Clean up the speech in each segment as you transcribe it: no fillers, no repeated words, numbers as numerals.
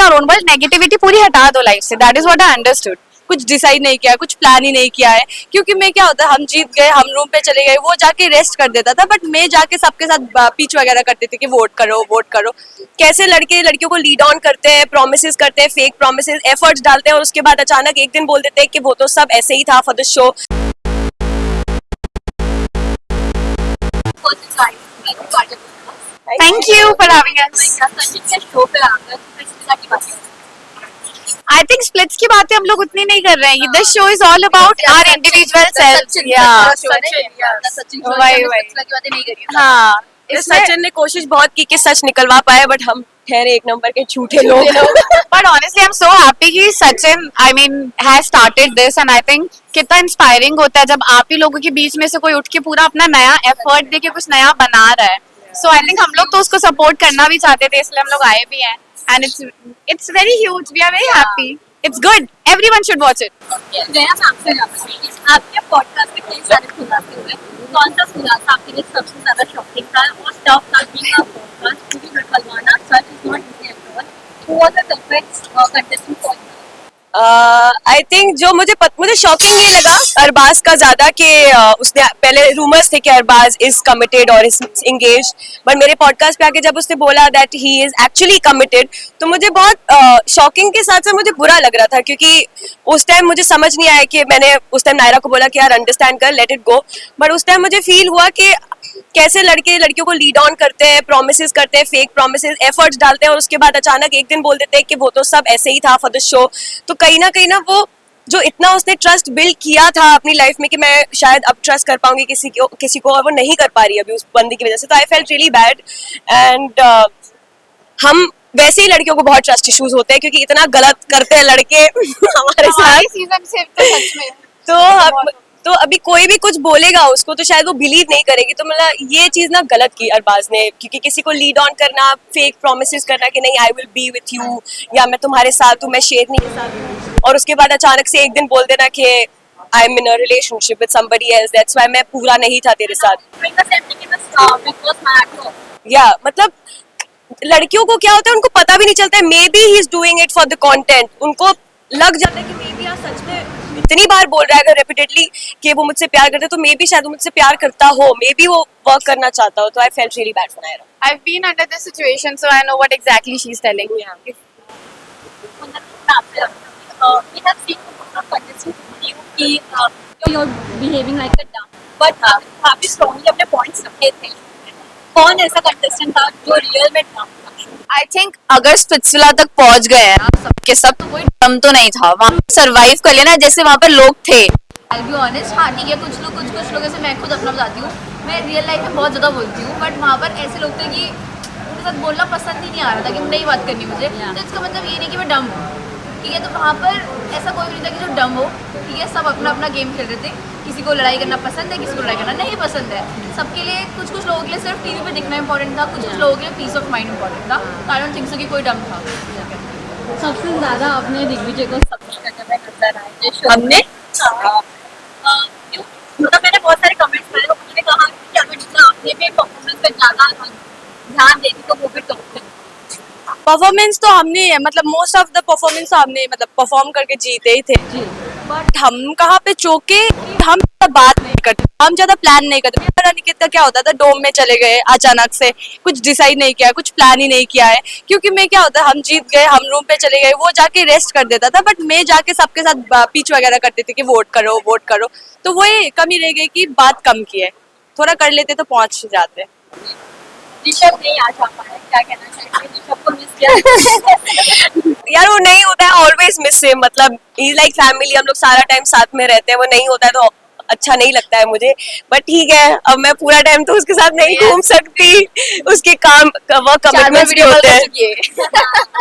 Our own world, negativity पूरी हटा दो लाइफ से, that is what I understood. कुछ डिसाइड नहीं किया, कुछ प्लान ही नहीं किया है, क्योंकि मैं क्या होता है, हम जीत गए, हम रूम पे चले गए, वो जाके रेस्ट कर देता था, बट मैं जाके सबके साथ पीच वगैरह करती थी कि वोट करो वोट करो। कैसे लड़के लड़कियों को लीड ऑन करते हैं, प्रोमिसेस करते हैं, फेक प्रोमिसेस, एफर्ट्स डालते हैं और उसके बाद अचानक एक दिन बोल देते हैं कि वो तो सब ऐसे ही था for the show. Thank you for having us. I think splits की बातें हम लोग उतनी नहीं कर रहे हैं. The show is all about our individual selves. हाँ. सचिन ने कोशिश बहुत की कि सच निकलवा पाए, बट हम ठहरे एक नंबर के झूठे लोग. But honestly, I'm so happy कि Sachin, I mean, has started this, and I think कितना इंस्पायरिंग होता है जब आप ही लोगों के बीच में से कोई उठ के पूरा अपना नया एफर्ट दे के कुछ नया बना रहा है. So I think हम लोग तो उसको सपोर्ट करना भी चाहते थे, इसलिए हम लोग आए भी हैं. And it's very huge. We are very happy. It's good. Everyone should watch it. आपके पॉडकास्ट में कई सारे खुलासे हुए, कौन सा खुलासा आपके लिए सबसे ज्यादा शॉकिंग था और टफ था कि आप पॉडकास्ट क्योंकि निकलवाना such is not easy at all. Who was the toughest contestant for you? I think जो मुझे शॉकिंग ये लगा अरबाज का ज्यादा कि उसने पहले रूमर्स थे कि अरबाज इज कमिटेड और इज एंगेज, बट मेरे पॉडकास्ट पे आके जब उसने बोला that he is actually committed, तो मुझे बहुत शॉकिंग के साथ साथ मुझे बुरा लग रहा था, क्योंकि उस टाइम मुझे समझ नहीं आया कि मैंने उस टाइम नायरा को बोला कि यार अंडरस्टैंड कर, लेट इट गो, बट उस टाइम मुझे फील हुआ कि कैसे लड़के लड़कियों को लीड ऑन करते हैं, प्रोमिसेस करते हैं, फेक प्रोमिसेस, एफर्ट्स डालते हैं और उसके बाद अचानक एक दिन बोल देते हैं कि वो तो सब ऐसे ही था फॉर द शो. तो कहीं ना वो जो इतना उसने ट्रस्ट बिल्ड किया था अपनी लाइफ में कि मैं शायद अब ट्रस्ट कर पाऊंगी किसी को और वो नहीं कर पा रही अभी उस बंदे की वजह से, तो I felt really bad. And हम वैसे ही लड़कियों को बहुत ट्रस्ट इश्यूज होते हैं क्योंकि इतना गलत करते हैं लड़के हमारे साथ सीजन से तो सच में. तो अभी कोई भी कुछ बोलेगा उसको तो शायद वो बिलीव नहीं करेगी. तो मतलब ये चीज ना गलत की अरबाज ने, क्योंकि किसी को लीड ऑन करना, फेक प्रोमिसेस करना कि नहीं I will be with you या मैं तुम्हारे साथ हूँ, मैं शेरनी के साथ हूँ, और उसके बाद अचानक से एक दिन बोल देना कि I am in a relationship with somebody else, that's why मैं पूरा नहीं था तेरे साथ. या मतलब लड़कियों को क्या होता है, उनको पता भी नहीं चलता है, may be he is doing it for the content. उनको लग जाता है कि मे बी यार सच में इतनी बार बोल रहा है अगर रेपिटेडली कि वो मुझसे प्यार करता है, तो मे बी शायद वो मुझसे प्यार करता हो, मे बी वो वर्क करना चाहता हो. तो I felt really bad for Naira. I've been under this situation, so I know what exactly she's telling. कौन ऐसा कंटेस्टेंट था जो रियल में था? I think अगर स्पिट्सविला तक पहुंच गए हैं आप सबके सब, तो कोई दम तो नहीं था वहाँ पे सरवाइव कर लेना जैसे वहाँ पर लोग थे. I'll be honest, हाँ ठीक है, कुछ लोग ऐसे, मैं खुद अपना बताती हूँ, मैं रियल लाइफ में बहुत ज़्यादा बोलती हूँ, बट वहाँ पर ऐसे लोग थे कि उनके साथ बोलना पसंद ही नहीं आ रहा था कि नहीं बात करनी मुझे. तो इसका मतलब ये नहीं कि मैं डम हूँ, ठीक है. तो वहाँ पर ऐसा कोई नहीं था कि जो डम हो, ठीक है. सब अपना अपना गेम खेल रहे थे. किसी को लड़ाई करना पसंद है, किसी को लड़ाई करना नहीं पसंद है. सबके लिए कुछ लोगों के लिए सिर्फ टीवी पे दिखना इंपॉर्टेंट था, कुछ लोगों के लिए पीस ऑफ माइंड इंपॉर्टेंट था. आई डोंट थिंक सो कि कोई डम था. सबसे ज्यादा अपने दिग्विजय को सपोर्ट करने में नजर आए हमने. मतलब मैंने बहुत सारे कमेंट्स पढ़े, उन्होंने कहा कि अगर जितना आपने भी परफॉर्मेंस पे ज्यादा ध्यान देती तो वो भी करेक्ट. परफॉर्मेंस तो हमने मतलब मोस्ट ऑफ द परफॉर्मेंस हमने मतलब परफॉर्म करके जीते ही थे, बट हम कहाँ पे चौके, हम बात नहीं करते, हम ज्यादा प्लान नहीं करते. मेरा निकित का क्या होता था, डोम में चले गए अचानक से, कुछ डिसाइड नहीं किया, कुछ प्लान ही नहीं किया है, क्योंकि मैं क्या होता है, हम जीत गए, हम रूम पे चले गए, वो जाके रेस्ट कर देता था, बट मैं जाके सबके साथ पीच वगैरह करती थी कि वोट करो वोट करो. तो वही कमी रह गई कि बात कम की है, थोड़ा कर लेते तो पहुंच जाते. ऋषभ नहीं आ पाया, क्या कहना चाहिए? ऋषभ को मिस किया. यार वो नहीं होता है, ऑलवेज मिस हिम, मतलब ही लाइक फैमिली, हम लोग सारा टाइम साथ में रहते हैं, वो नहीं होता है तो अच्छा नहीं लगता है मुझे. बट ठीक है, अब मैं पूरा टाइम तो उसके साथ नहीं घूम सकती, उसके काम वर्क कमिटमेंट्स भी होते हैं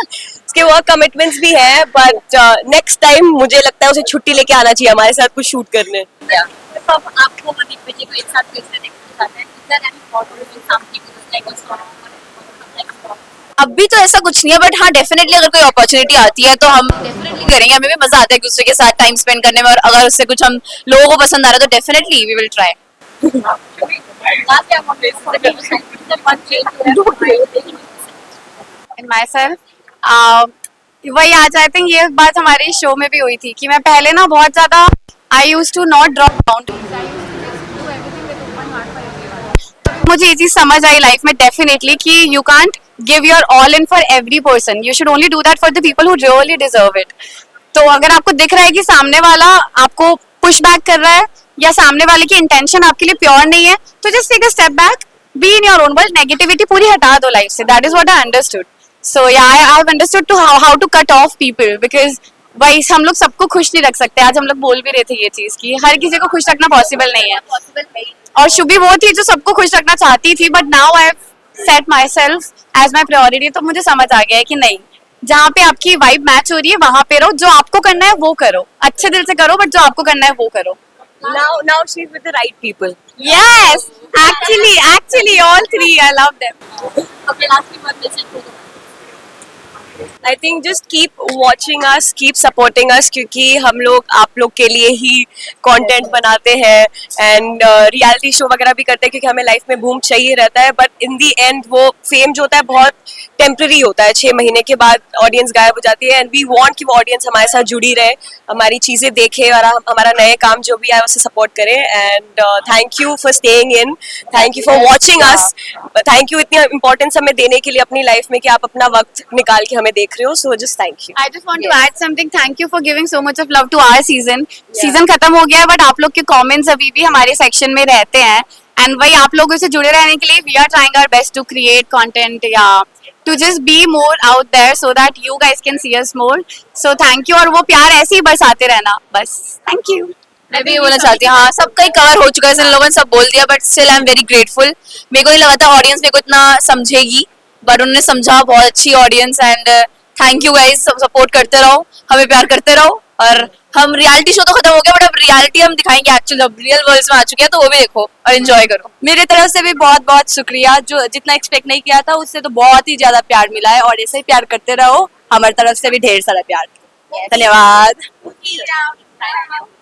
उसके वर्क कमिटमेंट्स भी हैं, बट नेक्स्ट टाइम मुझे लगता है उसे छुट्टी लेके आना चाहिए हमारे साथ कुछ शूट करने. सब आपको दिग्विजय को एक साथ कैसे देखना चाहते हैं? अभी तो ऐसा कुछ नहीं है, बट हाँ डेफिनेटली अगर कोई अपॉर्चुनिटी आती है तो हम डेफिनेटली करेंगे. हमें भी मजा आता है एक दूसरे के साथ टाइम स्पेंड करने में, और अगर उससे कुछ हम लोगों को पसंद आ रहा है तो definitely we will try. In myself वही आज आई थिंक ये बात हमारे शो में भी हुई थी कि मैं पहले ना बहुत ज्यादा I use to not drop down. मुझे ये चीज समझ आई लाइफ में डेफिनेटली कि you can't give your all in for every person, you should only do that for the people who really deserve it. तो अगर आपको दिख रहा है कि सामने वाला आपको पुश बैक कर रहा है या सामने वाले की इंटेंशन आपके लिए प्योर नहीं है, तो just take a step back, be in your own world, negativity पूरी हटा दो लाइफ से। That is what I understood. So yeah I have understood to how to cut off people, because वही हम लोग सबको खुश नहीं रख सकते। आज हम लोग बोल भी रहे थे ये चीज कि हर किसी को खुश रखना पॉसिबल नहीं है। पॉसिबल है ही। और शुभी वो थी जो सबको खुश रखना चाहती थी, but now I set myself as my priority. तो मुझे समझ आ गया है कि नहीं, जहाँ पे आपकी वाइब मैच हो रही है वहां पे रहो, जो आपको करना है वो करो, अच्छे दिल से करो, बट जो आपको करना है वो करो। Now she's with the right people. Yes, actually, all three, I love them. Okay, lastly, one message for the I think just keep watching us, keep supporting us, क्योंकि हम लोग आप लोग के लिए ही कंटेंट बनाते हैं एंड रियलिटी शो वगैरह भी करते हैं, क्योंकि हमें लाइफ में बूम चाहिए रहता है। बट इन दी एंड वो फेम जो होता है बहुत टेम्पररी होता है, 6 महीने के बाद ऑडियंस गायब हो जाती है। एंड वी वांट कि वो ऑडियंस हमारे साथ जुड़ी रहे, हमारी चीजें देखे और हमारा नए काम जो भी है उसे सपोर्ट करे। And thank you for staying in, thank you for watching us, thank you इतनी इंपॉर्टेंस हमें देने के लिए अपनी लाइफ में कि आप अपना वक्त निकाल के हमें देख रहे हो। So just thank you. I just want to add something. Thank you for giving so much of love to our season. Season खत्म हो गया है, बट आप लोग के comments अभी भी हमारे सेक्शन में रहते हैं, एंड वही आप लोगों से जुड़े रहने के लिए we are trying our best to create content, to just be more out there so that you guys can see us more. So thank you, और वो प्यार ऐसे ही बरसाते रहना बस। Thank you. मैं भी ये बोलना चाहती हूँ, हाँ सबका ही कवर हो चुका है, इन लोगों ने सब बोल दिया, but still I am very grateful. मेरे को नहीं लगा था ऑडियंस मेरे को इतना समझेगी, बट उन्होंने समझा, बहुत अच्छी audience. And thank you guys, support करते रहो, हमें प्यार करते रहो। और हम रियलिटी शो तो खत्म हो गया, बट अब रियलिटी हम दिखाएंगे एक्चुअल, अब रियल वर्ल्ड में आ चुके हैं, तो वो भी देखो और एंजॉय करो। मेरे तरफ से भी बहुत बहुत शुक्रिया, जो जितना एक्सपेक्ट नहीं किया था उससे तो बहुत ही ज्यादा प्यार मिला है, और ऐसे ही प्यार करते रहो, हमारी तरफ से भी ढेर सारा प्यार। धन्यवाद। Thank you.